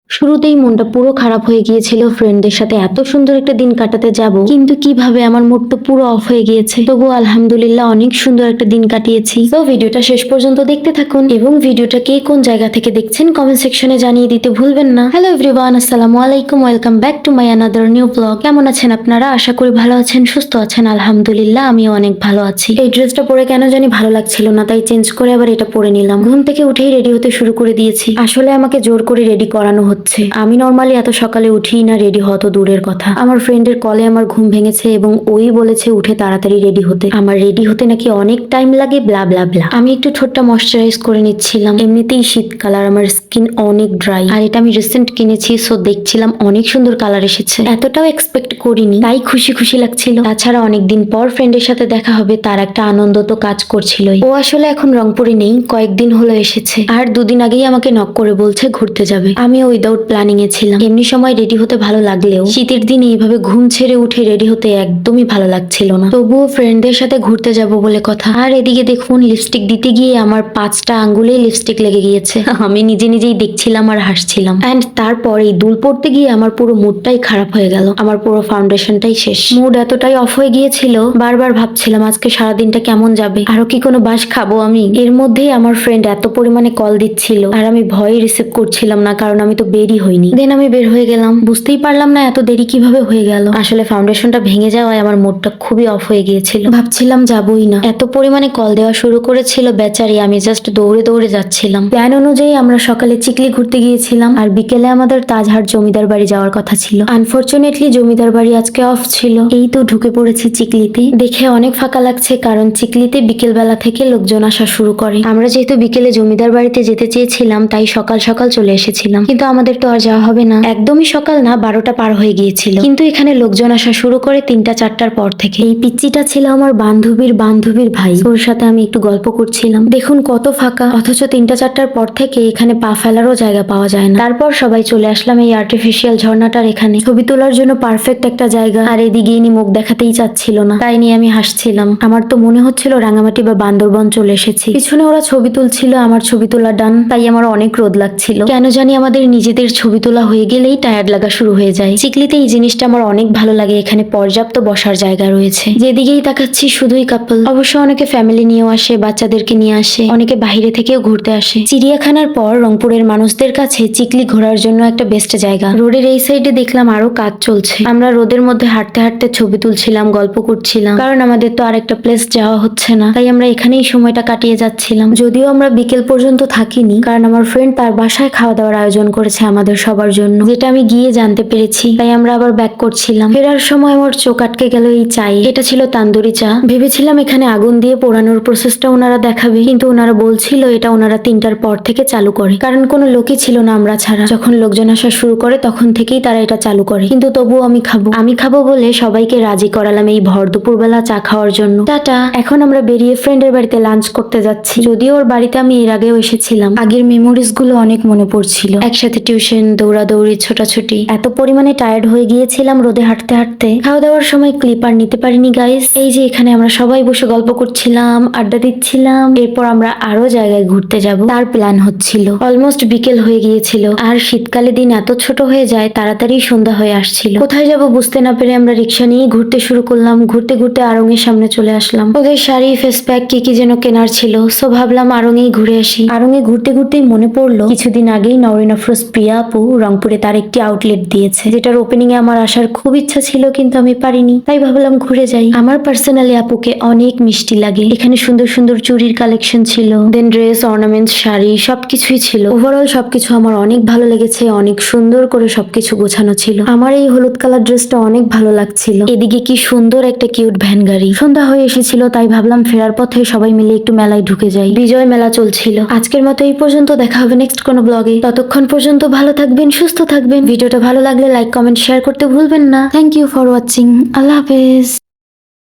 শুরুতেই মনটা পুরো খারাপ হয়ে গিয়েছিল, ফ্রেন্ডদের সাথে এত সুন্দর একটা দিন কাটাতে যাব, কিন্তু কিভাবে আমার মুড তো পুরো অফ হয়ে গিয়েছে। তবু আলহামদুলিল্লাহ অনেক সুন্দর একটা দিন কাটিয়েছি। তো ভিডিওটা শেষ পর্যন্ত দেখতে থাকুন এবং ভিডিওটা কে কোন জায়গা থেকে দেখছেন কমেন্ট সেকশনে জানিয়ে দিতে ভুলবেন না। হ্যালো এভরিওয়ান, আসসালামু আলাইকুম, welcome back to my another new blog. কেমন আছেন আপনারা? আশা করি ভালো আছেন, সুস্থ আছেন। আলহামদুলিল্লাহ আমিও অনেক ভালো আছি। এই ড্রেসটা পরে কেন জানি ভালো লাগছিল না, তাই চেঞ্জ করে আবার এটা পরে নিলাম। ঘুম থেকে উঠেই রেডি হতে শুরু করে দিয়েছি। আসলে আমাকে জোর করে রেডি করানো হচ্ছে। আমি নর্মালি এত সকালে উঠি না, রেডি হওয়া তো দূরের কথা। আমার ফ্রেন্ডের কলে আমার ঘুম ভেঙেছে এবং ওই বলেছে উঠে তাড়াতাড়ি রেডি হতে। আমার রেডি হতে নাকি অনেক টাইম লাগে, ব্লা ব্লা ব্লা। আমি একটু ঠোঁটটা ময়শ্চারাইজ করে নিচ্ছিলাম। এমনিতেই শীতকাল আর আমার স্কিন অনেক ড্রাই, আর এটা আমি রিসেন্ট কিনেছি, সো দেখছিলাম অনেক সুন্দর কালার এসেছে। এতটাও এক্সপেক্ট করিনি, তাই খুশি খুশি লাগছিল। তাছাড়া অনেকদিন পর ফ্রেন্ডের সাথে দেখা হবে, তার একটা আনন্দ তো কাজ করছিলই। ও আসলে এখন রংপুরে নেই, কয়েকদিন হলো এসেছে, আর দুদিন আগেই আমাকে নক করে বলছে ঘুরতে যাবে। আমিও উইদাউট প্ল্যানিং এ ছিলাম। এমনি সময় রেডি হতে ভালো লাগলেও শীতের দিনে এইভাবে ঘুম ছেড়ে উঠে রেডি হতে একদমই ভালো লাগছিল না। তবুও ফ্রেন্ডদের সাথে ঘুরতে যাব বলে কথা। আর এদিকে দেখুন, লিপস্টিক দিতে গিয়ে আমার 5টা আঙ্গুলে লিপস্টিক লেগে গিয়েছে। আমি নিজে নিজেই দেখছিলাম আর হাসছিলাম। এন্ড তারপর এই দুল পড়তে গিয়ে আমার পুরো মুডটাই খারাপ হয়ে গেল। আমার পুরো ফাউন্ডেশনটাই শেষ। মুড এতটাই অফ হয়ে গিয়েছিল, বারবার ভাবছিলাম আজকে সারাদিনটা কেমন যাবে, আরো কি কোনো বাস খাবো আমি। এর মধ্যেই আমার ফ্রেন্ড এত পরিমাণে কল দিচ্ছিল, আর আমি ভয়ে রিসিভ করছিলাম না, কারণ আমি তো বেরই হইনি। দেন আমি বের হয়ে গেলাম, বুঝতেই পারলাম না এত দেরি কিভাবে হয়ে গেল। আসলে ফাউন্ডেশনটা ভেঙে যাওয়ায় আমার মুডটা খুবই অফ হয়ে গিয়েছিল, ভাবছিলাম যাবই না। এত পরিমাণে কল দেওয়া শুরু করেছিল বেচারি, আমি জাস্ট দৌড়ে দৌড়ে যাচ্ছিলাম। প্ল্যান অনুযায়ী আমরা সকালে চিকলি ঘুরতে গিয়েছিলাম, আর বিকেলে আমাদের তাজহাট জমিদার বাড়ি যাওয়ার কথা ছিল। আনফরচুনেটলি জমিদার বাড়ি আজকে অফ ছিল। এই তো ঢুকে পড়েছি চিকলিতে। দেখে অনেক ফাঁকা লাগছে, কারণ চিকলিতে বিকেল বেলা থেকে লোকজন আসা শুরু করে। আমরা যেহেতু বিকেলে জমিদার বাড়িতে যেতে চেয়েছিলাম, তাই সকাল সকাল চলে এসেছিলাম, কিন্তু আমাদের তো আর যাওয়া হবে না। একদমই সকাল না, 12টা পার হয়ে গিয়েছিল, কিন্তু এখানে লোকজন আসা শুরু করে 3টা 4টার পর থেকে। এই পিচ্চিটা ছিল আমার বান্ধবীর ভাই, ওর সাথে আমি একটু গল্প করছিলাম। দেখুন কত ফাঁকা, অথচ 3টা 4টার পর থেকে এখানে পা ফেলারও জায়গা পাওয়া যায় না। তারপর সবাই চলে আসলাম এই আর্টিফিশিয়াল ঝর্ণাটার এখানে। ছবি তোলার জন্য পারফেক্ট একটা জায়গা, আর এদিকে ইনি মুখ দেখাতেই চাচ্ছিল না, তাই নিয়ে আমি হাসছিলাম। আমার তো মনে হচ্ছিল রাঙামাটি বা বান্দরবন চলে এসেছি। পিছনে ওরা ছবি তুলছিল, আমার ছবি তোলা ডান, তাই আমার অনেক রোদ লাগছিল। কেন জানি আমাদের নিজেদের ছবি তোলা হয়ে গেলেই টায়ার্ড লাগা শুরু হয়ে যায়। চিকলিতে এই জিনিসটা আমার অনেক ভালো লাগে, এখানে পর্যাপ্ত বসার জায়গা রয়েছে। যেদিকেই তাকাচ্ছি শুধুই কাপল। অবশ্য অনেকে ফ্যামিলি নিয়েও আসে, বাচ্চাদেরকে নিয়ে আসে, অনেকে বাইরে থেকেও ঘুরতে আসে। চিড়িয়াখানার পর রংপুরের মানুষদের কাছে চিকলি ঘোরার জন্য একটা বেস্ট জায়গা। রোডের এই সাইডে দেখলাম আরো কাজ চলছে। আমরা রোদের মধ্যে হাঁটতে হাঁটতে ছবি তুলছিলাম, গল্প করছিলাম, কারণ আমাদের তো আরেকটা প্লেস যাওয়া হচ্ছে না, তাই আমরা এখানেই সময়টা কাটিয়ে যাচ্ছিলাম। যদিও আমরা বিকেল পর্যন্ত থাকিনি, কারণ আমার ফ্রেন্ড তার বাসায় খাওয়া দাওয়ার আয়োজন করেছে আমাদের সবার জন্য, যেটা আমি গিয়ে জানতে পেরেছি, তাই আমরা আবার ব্যাক করছিলাম। ফেরার সময় আমার চোখ আটকে গেল এই চাই। এটা ছিল তান্দুরি চা। ভেবেছিলাম এখানে আগুন দিয়ে পোড়ানোর প্রসেসটা ওনারা দেখাবে, কিন্তু ওনারা বলছিল এটা ওনারা 3টার পর থেকে চালু করে, কারণ কোনো লোকই ছিল না আমরা ছাড়া। যখন লোকজন আসা শুরু করে তখন থেকেই তারা এটা চালু করে, কিন্তু তবুও আমি খাবো বলে সবাইকে রাজি করালাম এই ভর দুপুর বেলা চা খাওয়ার জন্য। টাটা। এখন আমরা বেরিয়ে ফ্রেন্ডের বাড়িতে লাঞ্চ করতে যাচ্ছি। যদিও ওর বাড়িতে আমি এর আগেও এসেছিলাম, আগের মেমোরিজ গুলো অনেক মনে পড়ছিল। একসাথে টিউশন, দৌড়াদৌড়ি, ছোটাছুটি। এত পরিমাণে টায়ার্ড হয়ে গিয়েছিলাম রোদে হাঁটতে হাঁটতে। খাওয়া দাওয়ার সময় ক্লিপ আর নিতে পারিনি গাইস। এই যে এখানে আমরা সবাই বসে গল্প করছিলাম, আড্ডা দিচ্ছিলাম। এরপর আমরা আরো জায়গায় ঘুরতে যাব তার প্ল্যান হচ্ছিল। অলমোস্ট বিকেল হয়ে গিয়েছিল, আর শীতকালে দিন এত ছোট হয়ে যায়, তাড়াতাড়ি সন্ধ্যা হয়ে আসছিল। কোথায় যাব বুঝতে না পেরে আমরা রিক্সা নিয়ে ঘুরতে শুরু করলাম। ঘুরতে ঘুরতে আড়ং এর সামনে চলে আসলাম। ওদের শাড়ি, ফেস প্যাক কি যেন কেনার ছিল, সো ভাবলাম আড়ং এই ঘুরে আসি। আড়ং এ ঘুরতে ঘুরতেই মনে পড়লো কিছুদিন আগেই নওরিন আফরোজ প্রিয়া আপু রংপুরে তার একটি আউটলেট দিয়েছে, যেটার ওপেনিং এ আমার আসার খুব ইচ্ছা ছিল, কিন্তু আমি পারিনি, তাই ভাবলাম ঘুরে যাই। আমার পার্সোনালি আপুকে অনেক মিষ্টি লাগে। এখানে সুন্দর সুন্দর চুড়ির কালেকশন ছিল, দেন ড্রেস, অর্নামেন্টস, শাড়ি সবকিছুই ছিল। ওভারঅল সবকিছু আমার অনেক ভালো লেগেছে, অনেক সুন্দর করে সবকিছু গোছানো ছিল। আমার এই হলুদ কালার ড্রেসটা অনেক ভালো লাগছিল। এদিকে কি সুন্দর একটা কিউট ভ্যান গাড়ি। সন্ধ্যা হয়ে এসেছিল, তাই ভাবলাম ফেরার পথে সবাই মিলে একটু মেলায় ঢুকে যাই। বিজয় মেলা চলছিল। আজকের মতো এই পর্যন্ত, দেখা হবে নেক্সট কোনো ব্লগে। ততক্ষণ পর্যন্ত ভালো থাকবেন, সুস্থ থাকবেন। ভিডিওটা ভালো লাগলে লাইক, কমেন্ট, শেয়ার করতে ভুলবেন না। Thank you for watching. আল্লাহ হাফেজ।